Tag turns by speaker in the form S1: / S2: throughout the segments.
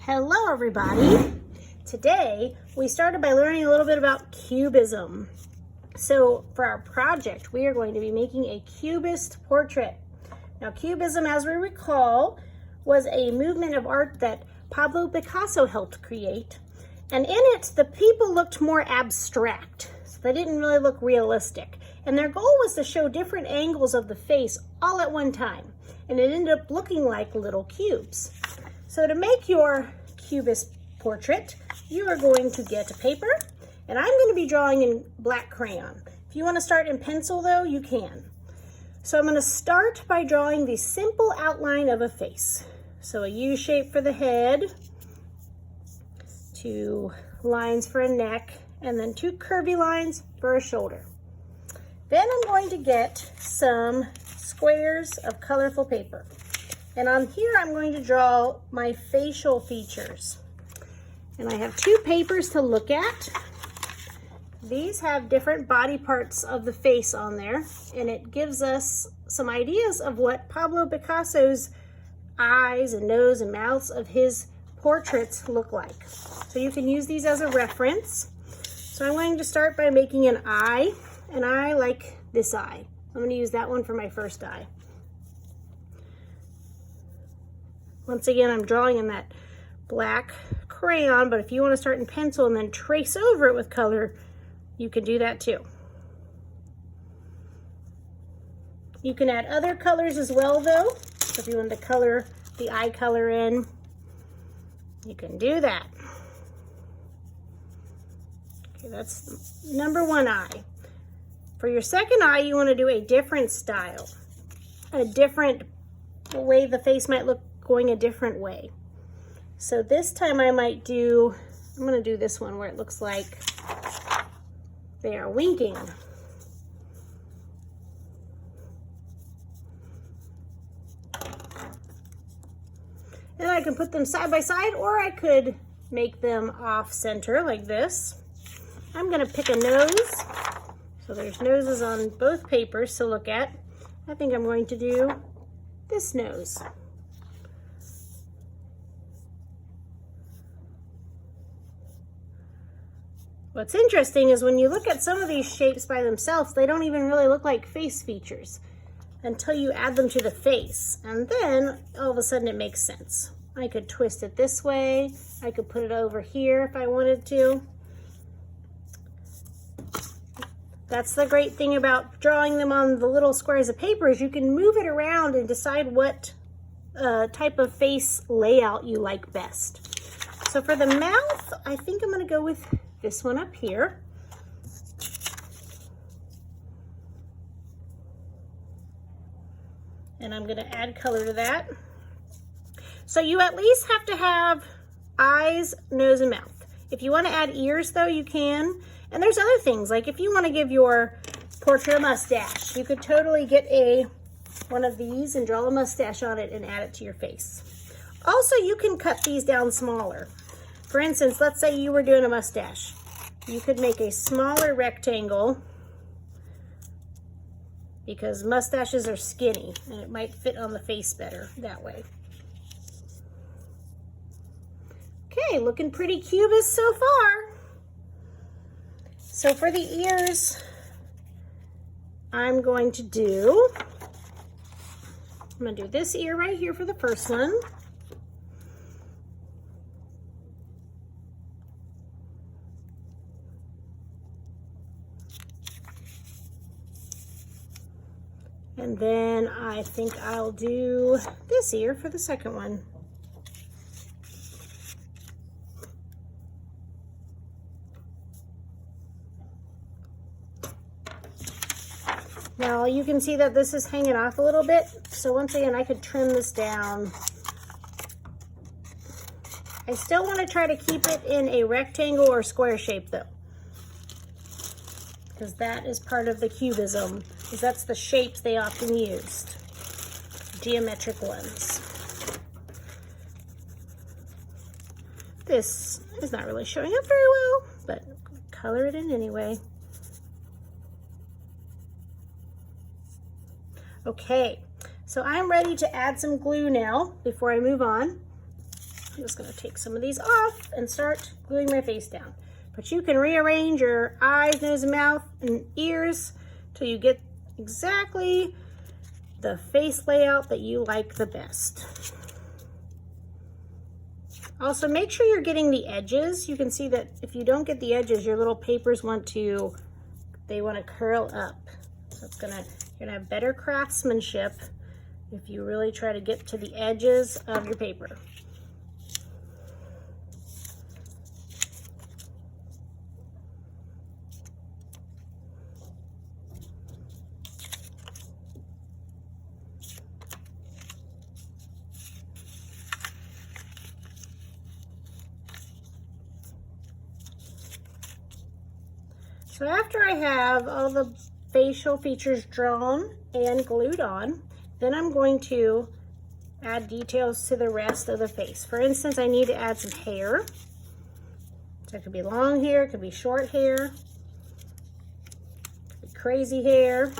S1: Hello everybody! Today we started by learning a little bit about Cubism. So for our project we are going to be making a Cubist portrait. Now Cubism, as we recall, was a movement of art that Pablo Picasso helped create, and in it the people looked more abstract, so they didn't really look realistic, and their goal was to show different angles of the face all at one time, and it ended up looking like little cubes. So to make your Cubist portrait, you are going to get a paper, and I'm going to be drawing in black crayon. If you want to start in pencil though, you can. So I'm going to start by drawing the simple outline of a face. So a U shape for the head, 2 lines for a neck, and then 2 curvy lines for a shoulder. Then I'm going to get some squares of colorful paper. And on here, I'm going to draw my facial features. And I have 2 papers to look at. These have different body parts of the face on there, and it gives us some ideas of what Pablo Picasso's eyes and nose and mouths of his portraits look like. So you can use these as a reference. So I'm going to start by making an eye like this eye. I'm going to use that one for my first eye. Once again, I'm drawing in that black crayon, but if you want to start in pencil and then trace over it with color, you can do that too. You can add other colors as well though. So if you want to color the eye color in, you can do that. Okay, that's number 1 eye. For your second eye, you want to do a different style, a different way the face might look, going a different way. So this time I'm going to do this one where it looks like they are winking. And I can put them side by side, or I could make them off center like this. I'm going to pick a nose. So there's noses on both papers to look at. I think I'm going to do this nose. What's interesting is when you look at some of these shapes by themselves, they don't even really look like face features until you add them to the face. And then all of a sudden it makes sense. I could twist it this way. I could put it over here if I wanted to. That's the great thing about drawing them on the little squares of paper, is you can move it around and decide what type of face layout you like best. So for the mouth, I think I'm going to go with this one up here. And I'm going to add color to that. So you at least have to have eyes, nose, and mouth. If you want to add ears though, you can. And there's other things, like if you want to give your portrait a mustache, you could totally get one of these and draw a mustache on it and add it to your face. Also, you can cut these down smaller. For instance, let's say you were doing a mustache. You could make a smaller rectangle because mustaches are skinny and it might fit on the face better that way. Okay, looking pretty cubist so far. So for the ears, I'm going to do this ear right here for the first one. And then I think I'll do this ear for the second one. Now you can see that this is hanging off a little bit. So once again, I could trim this down. I still want to try to keep it in a rectangle or square shape though, because that is part of the cubism, because that's the shapes they often used, geometric ones. This is not really showing up very well, but color it in anyway. Okay, so I'm ready to add some glue now before I move on. I'm just gonna take some of these off and start gluing my face down. But you can rearrange your eyes, nose, and mouth, and ears till you get exactly the face layout that you like the best. Also, make sure you're getting the edges. You can see that if you don't get the edges, your little papers want to curl up. So you're gonna have better craftsmanship if you really try to get to the edges of your paper. So after I have all the facial features drawn and glued on, then I'm going to add details to the rest of the face. For instance, I need to add some hair. So it could be long hair, it could be short hair, it could be crazy hair.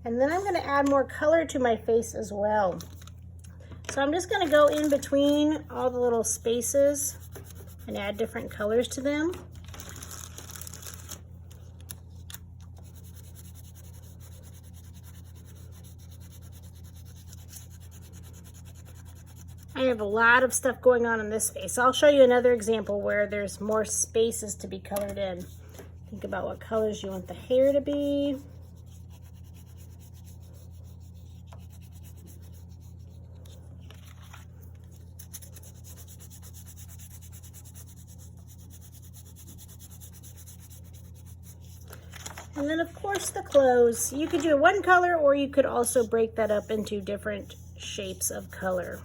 S1: And then I'm going to add more color to my face as well. So I'm just going to go in between all the little spaces and add different colors to them. I have a lot of stuff going on in this face. I'll show you another example where there's more spaces to be colored in. Think about what colors you want the hair to be. And then of course the clothes. You could do one color, or you could also break that up into different shapes of color.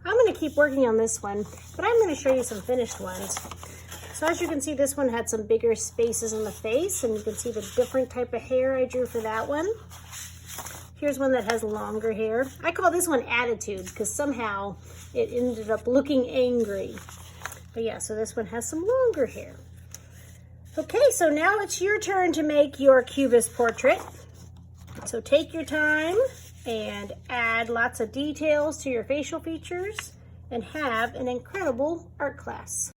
S1: I'm going to keep working on this one, but I'm going to show you some finished ones. So as you can see, this one had some bigger spaces in the face, and you can see the different type of hair I drew for that one. Here's one that has longer hair. I call this one Attitude because somehow it ended up looking angry. But yeah, so this one has some longer hair. Okay, so now it's your turn to make your Cubist portrait. So take your time and add lots of details to your facial features and have an incredible art class.